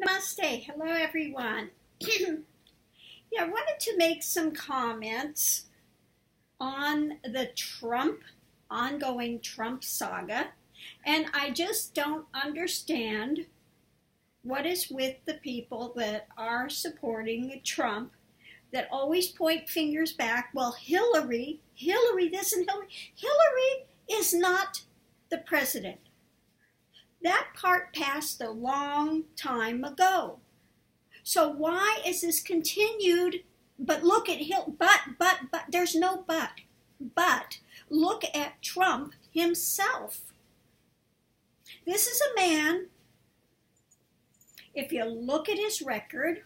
Namaste. Hello, everyone. Yeah, I wanted to make some comments on the ongoing Trump saga, and I just don't understand what is with the people that are supporting Trump that always point fingers back. Well, Hillary this and Hillary is not the president. That part passed a long time ago. So why is this continued? But look at but there's no but. But look at Trump himself. This is a man, if you look at his record,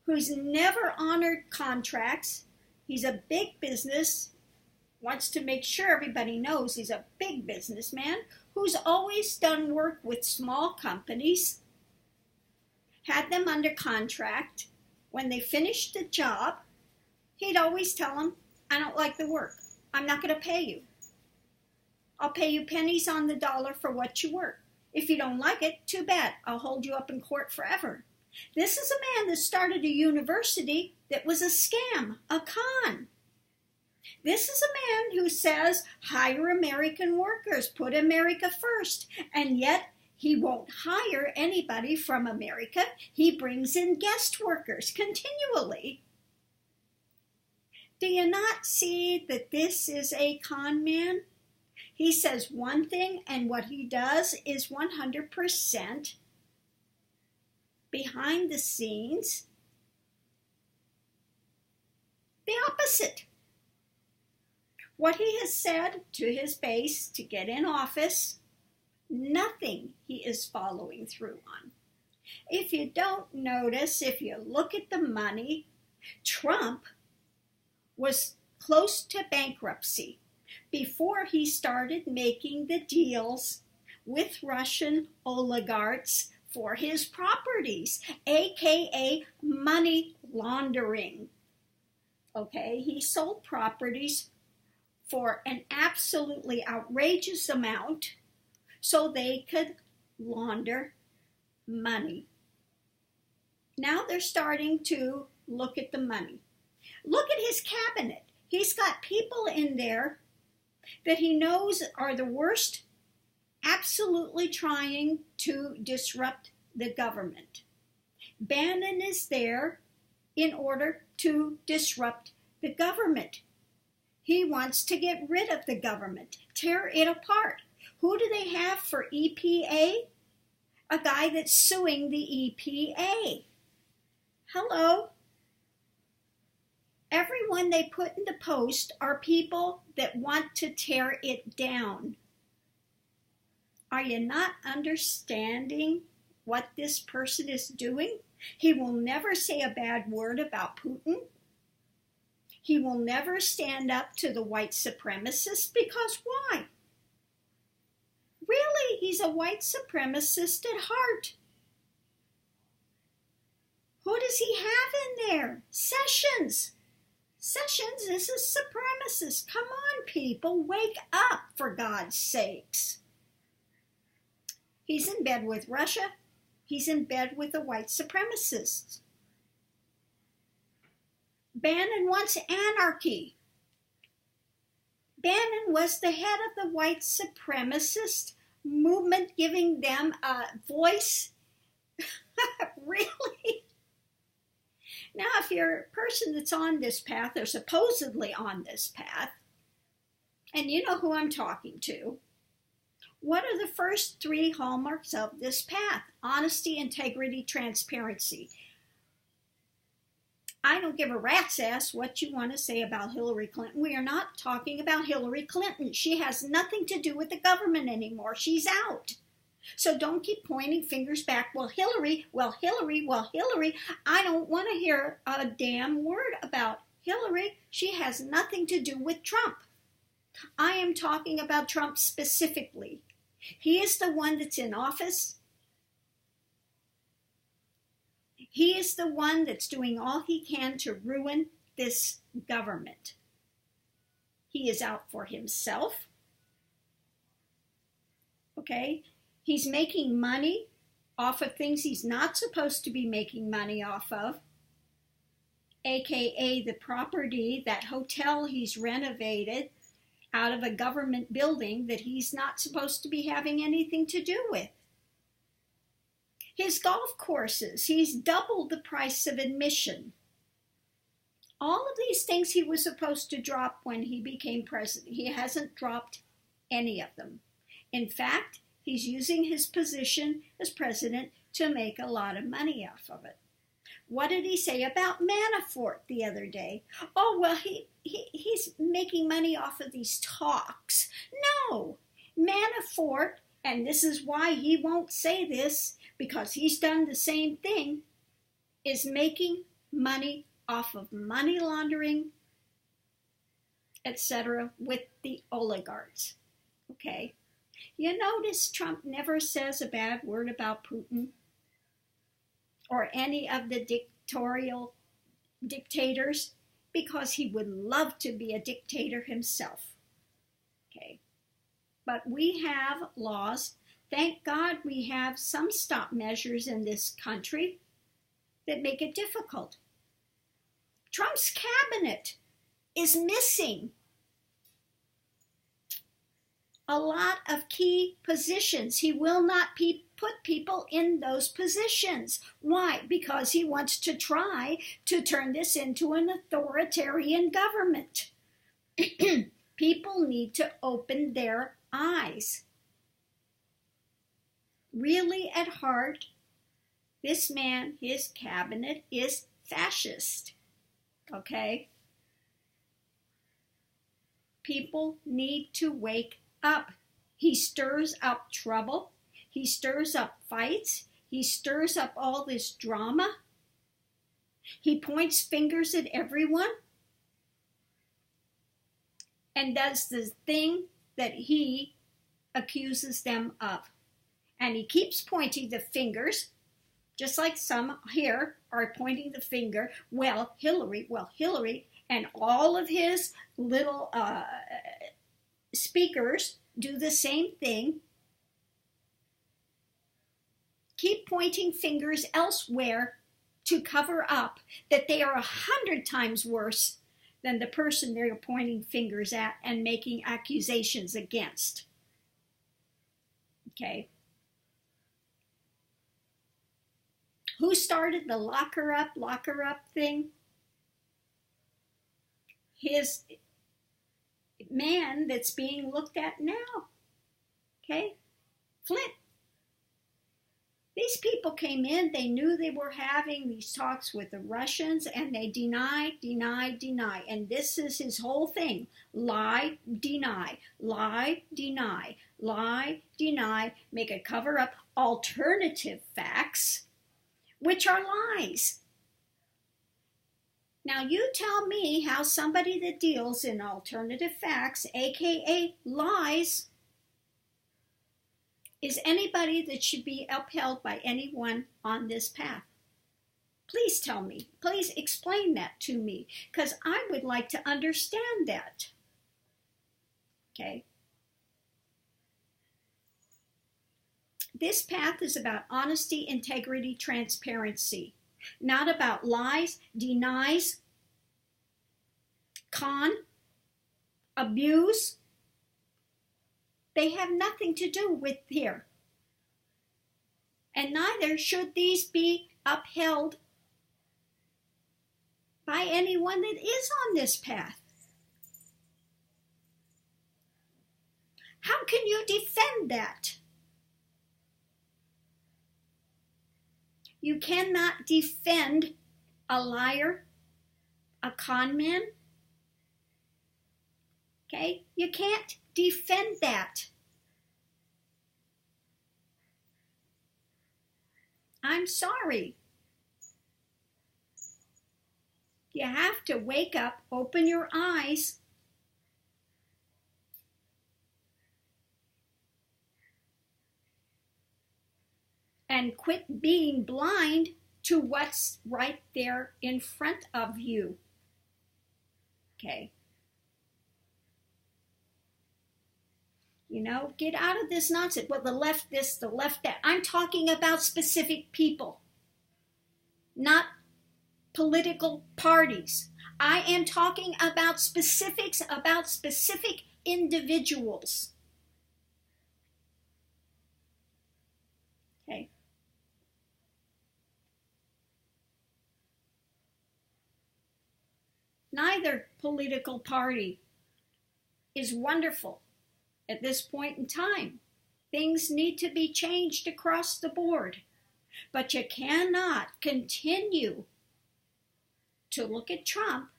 who's never honored contracts. He's a big business, wants to make sure everybody knows he's a big businessman who's always done work with small companies, had them under contract. When they finished the job, he'd always tell them, I don't like the work. I'm not going to pay you. I'll pay you pennies on the dollar for what you work. If you don't like it, too bad. I'll hold you up in court forever. This is a man that started a university that was a scam, a con. This is a man who says, hire American workers, put America first, and yet he won't hire anybody from America. He brings in guest workers continually. Do you not see that this is a con man? He says one thing, and what he does is 100% behind the scenes the opposite. What he has said to his base to get in office, nothing he is following through on. If you don't notice, if you look at the money, Trump was close to bankruptcy before he started making the deals with Russian oligarchs for his properties, aka money laundering. Okay, he sold properties for an absolutely outrageous amount so they could launder money. Now they're starting to look at the money. Look at his cabinet. He's got people in there that he knows are the worst, absolutely trying to disrupt the government. Bannon is there in order to disrupt the government. He wants to get rid of the government, tear it apart. Who do they have for EPA? A guy that's suing the EPA. Hello? Everyone they put into post are people that want to tear it down. Are you not understanding what this person is doing? He will never say a bad word about Putin. He will never stand up to the white supremacists, because why? Really, he's a white supremacist at heart. Who does he have in there? Sessions. Sessions is a supremacist. Come on, people, wake up, for God's sakes. He's in bed with Russia. He's in bed with the white supremacists. Bannon wants anarchy. Bannon was the head of the white supremacist movement, giving them a voice. Really? Now, if you're a person that's on this path, or supposedly on this path, and you know who I'm talking to, what are the first three hallmarks of this path? Honesty, integrity, transparency. I don't give a rat's ass what you want to say about Hillary Clinton. We are not talking about Hillary Clinton. She has nothing to do with the government anymore. She's out. So don't keep pointing fingers back. Well, Hillary. I don't want to hear a damn word about Hillary. She has nothing to do with Trump. I am talking about Trump specifically. He is the one that's in office. He is the one that's doing all he can to ruin this government. He is out for himself. Okay? He's making money off of things he's not supposed to be making money off of, aka the property, that hotel he's renovated out of a government building that he's not supposed to be having anything to do with. His golf courses, he's doubled the price of admission. All of these things he was supposed to drop when he became president. He hasn't dropped any of them. In fact, he's using his position as president to make a lot of money off of it. What did he say about Manafort the other day? Oh, well, he's making money off of these talks. No, Manafort, and this is why he won't say this, because he's done the same thing, is making money off of money laundering, etc., with the oligarchs. Okay? You notice Trump never says a bad word about Putin or any of the dictators, because he would love to be a dictator himself. Okay? But we have laws. Thank God we have some stop measures in this country that make it difficult. Trump's cabinet is missing a lot of key positions. He will not put people in those positions. Why? Because he wants to try to turn this into an authoritarian government. People need to open their eyes. Really, at heart, this man, his cabinet, is fascist. Okay? People need to wake up. He stirs up trouble. He stirs up fights. He stirs up all this drama. He points fingers at everyone and does the thing that he accuses them of. And he keeps pointing the fingers, just like some here are pointing the finger. Well, Hillary, and all of his little speakers do the same thing. Keep pointing fingers elsewhere to cover up that they are 100 times worse than the person they're pointing fingers at and making accusations against. Okay? Who started the lock her up thing? His man that's being looked at now. Okay? Flynn. These people came in, they knew they were having these talks with the Russians, and they deny. And this is his whole thing. Lie, deny, make a cover up alternative facts, which are lies. Now you tell me how somebody that deals in alternative facts, aka lies, is anybody that should be upheld by anyone on this path. Please tell me. Please explain that to me, because I would like to understand that. Okay? This path is about honesty, integrity, transparency, not about lies, denies, con, abuse. They have nothing to do with here. And neither should these be upheld by anyone that is on this path. How can you defend that? You cannot defend a liar, a con man. Okay? You can't defend that. I'm sorry. You have to wake up, open your eyes, and quit being blind to what's right there in front of you. Okay? You know, get out of this nonsense. Well, the left this, the left that. I'm talking about specific people, not political parties. I am talking about specifics, about specific individuals. Okay. Neither political party is wonderful at this point in time. Things need to be changed across the board. But you cannot continue to look at Trump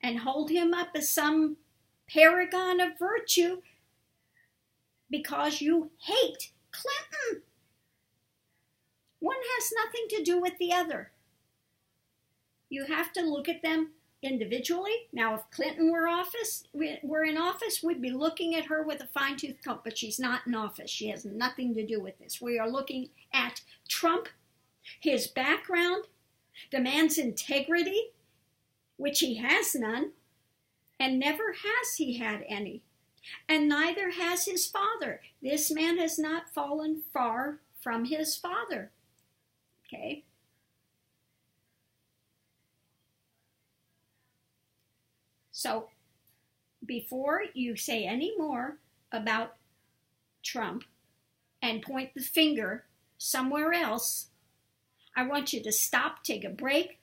and hold him up as some paragon of virtue because you hate Clinton. One has nothing to do with the other. You have to look at them individually. Now, if Clinton were in office, we'd be looking at her with a fine-tooth comb, but she's not in office. She has nothing to do with this. We are looking at Trump, his background, the man's integrity, which he has none, and never has he had any. And neither has his father. This man has not fallen far from his father. Okay? So, before you say any more about Trump and point the finger somewhere else, I want you to stop, take a break,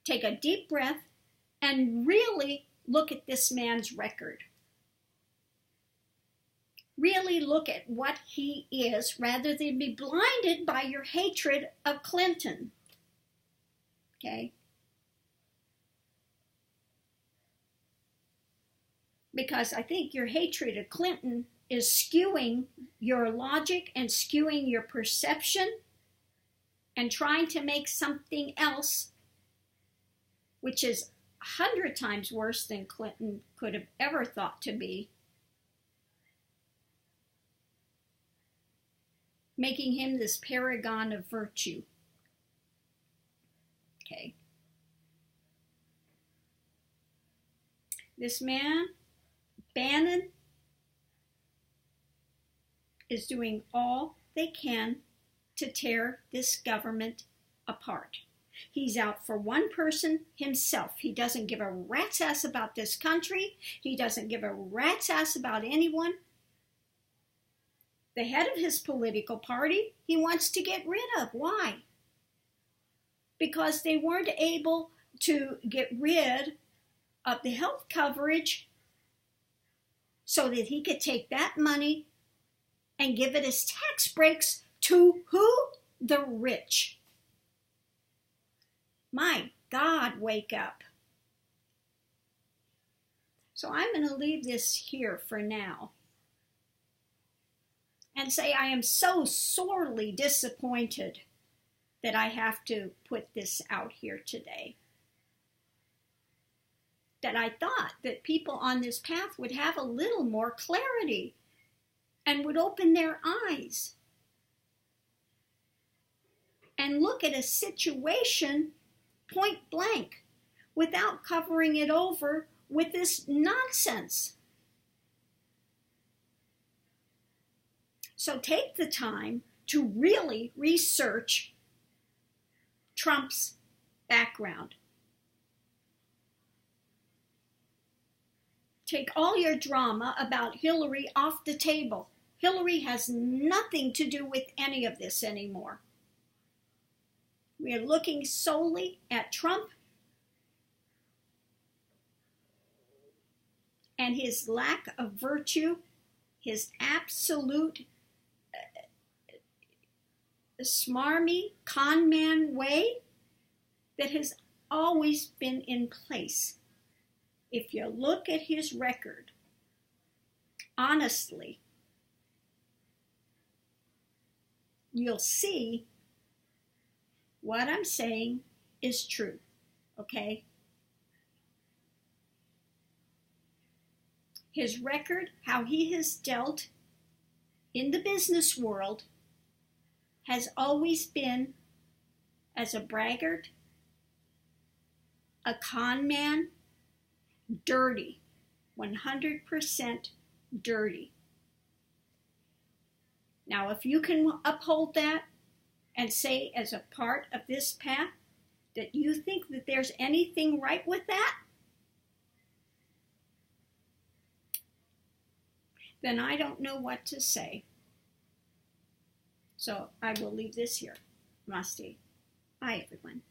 take a deep breath, and really look at this man's record. Really look at what he is rather than be blinded by your hatred of Clinton. Okay? Because I think your hatred of Clinton is skewing your logic and skewing your perception and trying to make something else, which is 100 times worse than Clinton could have ever thought to be, making him this paragon of virtue. Okay. This man, Bannon, is doing all they can to tear this government apart. He's out for one person, himself. He doesn't give a rat's ass about this country. He doesn't give a rat's ass about anyone. The head of his political party, he wants to get rid of. Why? Because they weren't able to get rid of the health coverage so that he could take that money and give it as tax breaks to who? The rich. My God, wake up. So I'm going to leave this here for now and say I am so sorely disappointed that I have to put this out here today. That I thought that people on this path would have a little more clarity and would open their eyes and look at a situation point blank without covering it over with this nonsense. So take the time to really research Trump's background. Take all your drama about Hillary off the table. Hillary has nothing to do with any of this anymore. We are looking solely at Trump and his lack of virtue, his absolute smarmy con man way that has always been in place. If you look at his record, honestly, you'll see what I'm saying is true, okay? His record, how he has dealt in the business world, has always been as a braggart, a con man, dirty. 100% dirty. Now, if you can uphold that and say as a part of this path that you think that there's anything right with that, then I don't know what to say. So I will leave this here. Namaste. Bye, everyone.